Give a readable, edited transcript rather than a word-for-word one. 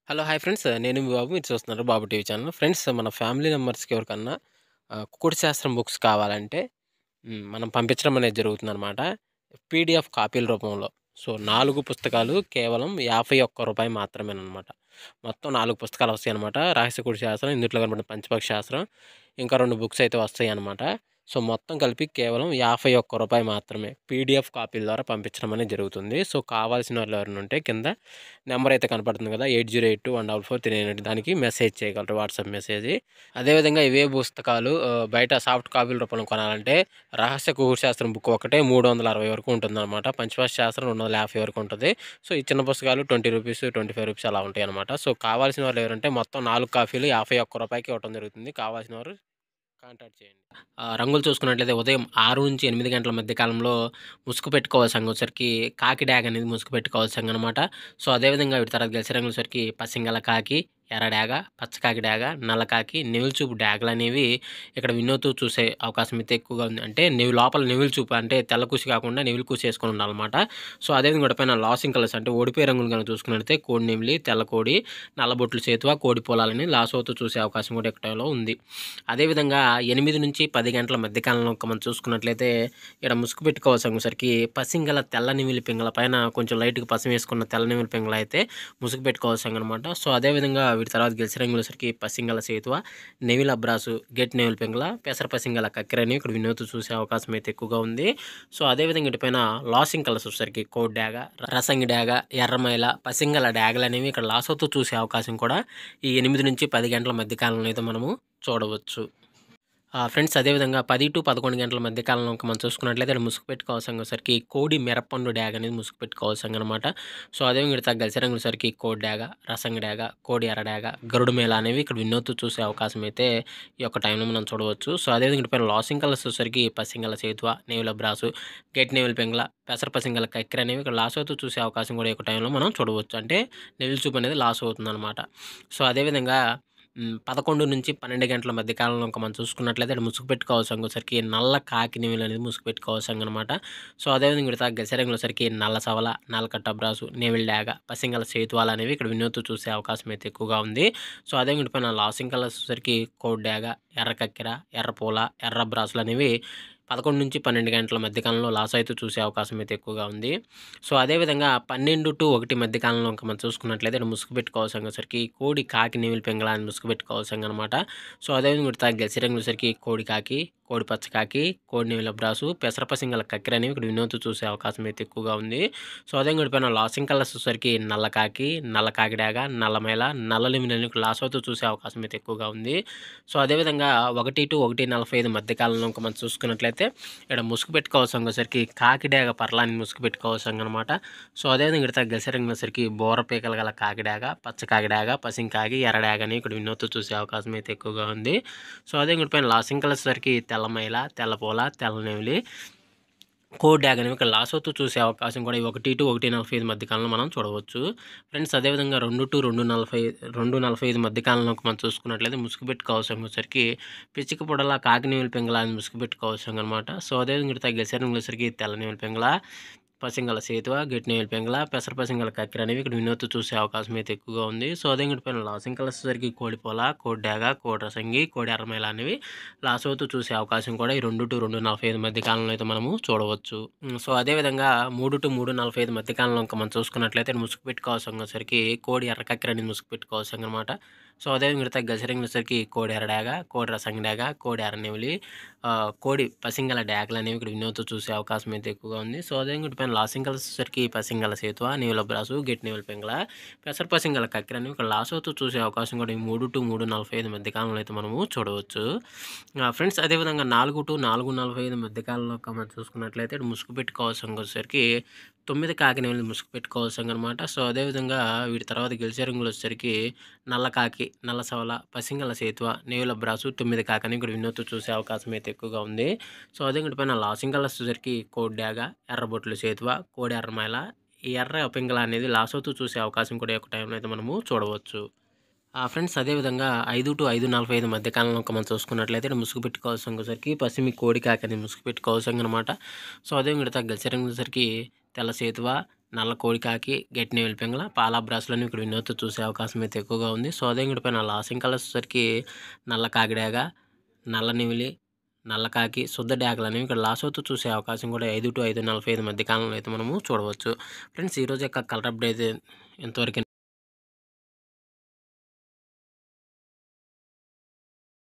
Hello! Hi friends. నేను మీ బాబు. మీరు చూస్తున్నారు బాబు టీవీ ఛానల్. ఫ్రెండ్స్ మన ఫ్యామిలీ మెంబర్స్‌కి ఎవరికన్నా కుకుడు శాస్త్రం బుక్స్ కావాలంటే మనం పంపించడం అనేది జరుగుతుందనమాట. పీడీఎఫ్ కాపీల రూపంలో. సో, 4 పుస్తకాలు కేవలం రూ. 51 మాత్రమేననమాట. మొత్తం 4 పుస్తకాలు వస్తాయనమాట. రహస్య కుడి శాస్త్రం, ఇందుట్లో కనపడిన పంచపక్షి శాస్త్రం, ఇంకా 2 బుక్స్ అయితే వస్తాయనమాట. సో, మొత్తం కలిపి కేవలం రూ. 51 మాత్రమే. పీడీఎఫ్ కాపీల ద్వారా పంపించడం అనేది జరుగుతుంది. సో, కావాల్సిన వాళ్ళు ఎవరైనా ఉంటే కింద నెంబర్ అయితే కనపడుతుంది కదా! 8082144398 దానికి మెసేజ్ చేయగలరు. WhatsApp message. అదేవిధంగా ఇవే పుస్తకాలు బయట సాఫ్ట్ కాపీల రూపంలో కొనాలంటే రహస్య కుకుడు శాస్త్రం బుక్ ఒకటే 360 వరకు ఉంటుందన్నమాట. పంచపక్షి శాస్త్రం 250 వరకు ఉంటది. సో, ఈ చిన్న పుస్తకాలు రూ. 20, రూ. 25 అలా ఉంటాయన్నమాట. సో, కావాల్సిన వాళ్ళు ఎవరంటే మొత్తం 4 కాపీలు రూ. 51కి ఇవ్వటం జరుగుతుంది. కావాల్సిన వారు కాంటాక్ట్ చేయండి. రంగులు చూసుకున్నట్లయితే ఉదయం 6-8 గంటల మధ్య కాలంలో ముసుగు పెట్టుకోవాలి సంగొచ్చేసరికి కాకి డ్యాగ్ అనేది ముసుగు పెట్టుకోవాలి సంగనమాట. సో, అదేవిధంగా వీటి తర్వాత గెలిసే రంగులసరికి పసింగల కాకి, ఎర్ర డాగ, పచ్చకాకి డాగ, నల్ల కాకి, నెమిలి చూపు డాగలనేవి ఇక్కడ వినోతూ చూసే అవకాశం అయితే ఎక్కువగా ఉంది. అంటే లోపల నెమిలి చూపు అంటే తెల్ల కూసి కాకుండా నెమిలి కూసి ఏసుకొని ఉండాలనమాట. సో, అదేవిధంగా వాటి పైన లాసింగ్ కలర్స్ అంటే ఓడిపోయే రంగులు గనక చూసుకున్నట్లయితే కోడి నెమిలి, తెల్ల కోడి, నల్లబొట్లు సేతువ, కోడి పొలాలని లాస్ అవుతూ చూసే అవకాశం కూడా ఎక్కడలో ఉంది. అదేవిధంగా 8-10 గంటల మధ్య కాలంలో మనం చూసుకున్నట్లయితే ఇక్కడ ముసుగు పెట్టుకోవాల్సరికి పసింగల తెల్ల నెమిలి పింగళ పైన కొంచెం లైట్‌గా పసం వేసుకున్న తెల్ల నెమిలి పింగళ అయితే ముసుగు పెట్టుకోవాల్సనమాట. సో, అదేవిధంగా వీటి తర్వాత గెలిసే రంగులసరికి పసింగల సేతువ, నెమిలి అబ్రాసు, గెట్ నెమిలి పింగళ, పెసర పసింగల కక్కెరని ఇక్కడ వినోద్ చూసే అవకాశం అయితే ఎక్కువగా ఉంది. సో, అదేవిధంగా వీటిపైన లాసింగ్ కలర్స్ వచ్చేసరికి కోడి డాగ, రసంగి డాగ, ఎర్రమైల, పసింగల డాగలనేవి ఇక్కడ లాస్ అవుతూ చూసే అవకాశం కూడా ఈ 8-10 గంటల మధ్య కాలంలో అయితే మనము చూడవచ్చు. ఫ్రెండ్స్ అదేవిధంగా 10-11 గంటల మధ్య కాలంలో మనం చూసుకున్నట్లయితే ఇక్కడ ముసుగు పెట్టుకోవాల్సరికి కోడి మిరపండు డ్యాగ్ అనేది ముసుగు పెట్టుకోవాల్సనమాట. సో, అదేవిధంగా ఇక్కడ గెలిసే రంగులసరికి కోడి డాగ, రసంగి డాగ, కోడి ఎర్ర డాగ, గరుడు మేళ అనేవి ఇక్కడ వినోద్ చూసే అవకాశం అయితే ఈ యొక్క టైంలో మనం చూడవచ్చు. సో, అదేవిధంగా ఇక్కడ పైన లాసింగ్ కలర్స్ వచ్చేసరికి పసింగల సేతువ, నెమిలి అబ్రాసు, గెట్ నెమిలి పింగళ, పెసర పసింగల కక్కెర అనేవి ఇక్కడ లాస్ అవుతూ చూసే అవకాశం కూడా ఈ యొక్క టైంలో మనం చూడవచ్చు. అంటే నెమిలి చూపు అనేది లాస్ అవుతుందనమాట. సో, అదేవిధంగా 11-12 గంటల మధ్య కాలంలో మనం చూసుకున్నట్లయితే ఇక్కడ ముసుగు పెట్టుకోవాల్సరికి నల్ల కాకి నెమిలి అనేది ముసుగు పెట్టుకోవాల్సనమాట. సో, అదేవిధంగా ఇక్కడ గెలిసే రంగులసరికి నల్ల సవల, నల్లకట్ట అబ్రాసు, నెమిలి డాగ, పసింగల సేతువాలు అనేవి ఇక్కడ వినోద్ చూసే అవకాశం అయితే ఎక్కువగా ఉంది. సో, అదేవిధంగా పైన లాసింగ్ కలర్స్ వచ్చేసరికి కోడి డాగ, ఎర్ర కక్కెర, ఎర్ర పూల, ఎర్ర అబ్రాసులు అనేవి 11-12 గంటల మధ్య కాలంలో లాస్ అయితే చూసే అవకాశం అయితే ఎక్కువగా ఉంది. సో, అదేవిధంగా 12-1 మధ్య కాలంలో మనం చూసుకున్నట్లయితే ఇక్కడ ముసుగు పెట్టుకోవాల్సరికి కోడి కాకి నెమిలి పింగళ అని ముసుగు పెట్టుకోవాల్సనమాట. సో, అదేవిధంగా ఇక్కడ గెలిసే రంగులసరికి కోడి కాకి, కోడి పచ్చకాకి, కోడి నెమిలి అబ్రాసు, పెసర పసింగల కక్కెర అనేవి ఇక్కడ వినోద్ చూసే అవకాశం అయితే ఎక్కువగా ఉంది. సో, అదేవిధంగా పైన లాసింగ్ కలర్స్ వచ్చేసరికి నల్ల కాకి, నల్ల కాకి డాగ, నల్లమైల, నల్ల నెమిలి అనేవి లాస్ అవుతూ చూసే అవకాశం అయితే ఎక్కువగా ఉంది. సో, అదేవిధంగా 1-1:45 మధ్య కాలంలో మనం చూసుకున్నట్లయితే ఇక్కడ ముసుగు పెట్టుకోవాల్సరికి కాకి డాగ పర్లాన్ని ముసుగు పెట్టుకోవాల్సనమాట. సో, అదేవిధంగా ఇక్కడ గెలిసే రంగులసరికి బోర పీకలు గల కాకి డాగ, పచ్చ కాకి డాగ, పసింకాకి, ఎర్ర డాగ అని ఇక్కడ వినోద్ చూసే అవకాశం అయితే ఎక్కువగా ఉంది. సో, అదేవిధంగా పైన లాసింగ్ కలర్స్ సరికి తెల్లమైల, తెల్లపూల, తెల్ల నెమిలి, కోడి డాగ్ అనేవి ఇక్కడ లాస్ అవుతూ చూసే అవకాశం కూడా ఈ 1-1:45 మధ్య కాలంలో మనం చూడవచ్చు. ఫ్రెండ్స్ అదేవిధంగా 2-2:45 మధ్య కాలంలో మనం చూసుకున్నట్లయితే ముసుగు పెట్టుకోవాల్సరికి పిచ్చిక పొడల కాకి నెమిలి పింగళ అని ముసుగు పెట్టుకోవాల్సనమాట. సో, అదేవిధంగా ఇక్కడ గెలిసే రంగులసరికి తెల్ల నెమిలి పింగళ, పసింగల సేతువ, గెట్ నెమిలి పింగళ, పెసర పసింగల కక్కెర అనేవి ఇక్కడ వినోద్ చూసే అవకాశం అయితే ఎక్కువగా ఉంది. సో, అదే పైన లాసింగ్ కలర్స్ సరికి కోడి పొల, కోడి డాగ, కోడి రసంగి, కోడి ఎర్రమైల అనేవి లాస్ అవుతూ చూసే అవకాశం కూడా ఈ 2-2:45 మధ్య కాలంలో అయితే మనము చూడవచ్చు. సో, అదేవిధంగా 3-3:45 మధ్య కాలంలో మనం చూసుకున్నట్లయితే ముసుగు పెట్టుకోవాల్సరికి కోడి ఎర్ర కక్కెర అనేది ముసుగు పెట్టుకోవాల్సనమాట. సో, అదేవిధంగా ఇక్కడ గెలిసే రంగులసరికి కోడి ఎర్ర డాగ, కోడి రసంగి డాగ, కోడి ఎర్ర నెమిలి, కోడి పసింగల డాగలు అనేవి ఇక్కడ వినోద్ చూసే అవకాశం అయితే ఎక్కువగా ఉంది. సో, అదేవిధంగా పైన లాసింగ్ కలర్స్ వచ్చేసరికి పసింగల సేతువ, నెమిలి అబ్రాసు, గెట్ నెమిలి పింగళ, పెసర పసింగల కక్కెర అనేవి ఇక్కడ లాస్ అవుతూ చూసే అవకాశం కూడా ఈ 3-3:45 మధ్య కాలంలో అయితే మనము చూడవచ్చు. ఫ్రెండ్స్ అదేవిధంగా 4-4:45 మధ్య కాలంలో మనం చూసుకున్నట్లయితే ముసుగు పెట్టుకోవాల్సరికి 9 కాకి నెమిలి ముసుగు పెట్టుకోవాల్సనమాట. సో, అదేవిధంగా వీటి తర్వాత గెలిసే రంగులు వచ్చేసరికి నల్ల కాకి, నల్ల సవల, పసింగల సేతువ, నెమిలి అబ్రాసు, 9 కాకి అని ఇక్కడ వినోద్ చూసే అవకాశం అయితే ఎక్కువగా ఉంది. సో, అదే పైన లాసింగ్ కలర్స్ వచ్చేసరికి కోడి డాగ, ఎర్రబొట్లు సేతువ, కోడి ఎర్రమైల, ఈ ఎర్ర పింగళ అనేది లాస్ అవుతూ చూసే అవకాశం కూడా ఈ యొక్క టైంలో అయితే మనము చూడవచ్చు. ఫ్రెండ్స్ అదేవిధంగా 5-5:45 మధ్య కాలంలో మనం చూసుకున్నట్లయితే ఇక్కడ ముసుగు పెట్టుకోవాల్సరికి పసిమి కోడి కాకి అనేది ముసుగు పెట్టుకోవాల్సనమాట. సో, అదేవిధంగా గెలిసే రంగులసరికి తెల్ల సేతువ, నల్ల కోడికాకి, గెట్టిన వెలిపెంగళ, పాలా బ్రాస్‌లను ఇక్కడ వినోద్‌తో చూసే అవకాశం అయితే ఎక్కువగా ఉంది. సోదంగుడి పైన లాసింగ్ కలర్స్ వచ్చేసరికి నల్ల కాకిడాగ, నల్ల నిమిలి, నల్ల కాకి, శుద్ధ డేగలనేవి ఇక్కడ లాసవుతూ చూసే అవకాశం కూడా 5-5:45 మధ్య కాలంలో అయితే మనము చూడవచ్చు. ఫ్రెండ్స్ ఈరోజు యొక్క కలర్ అప్డేట్ అయితే ఎంతవరకు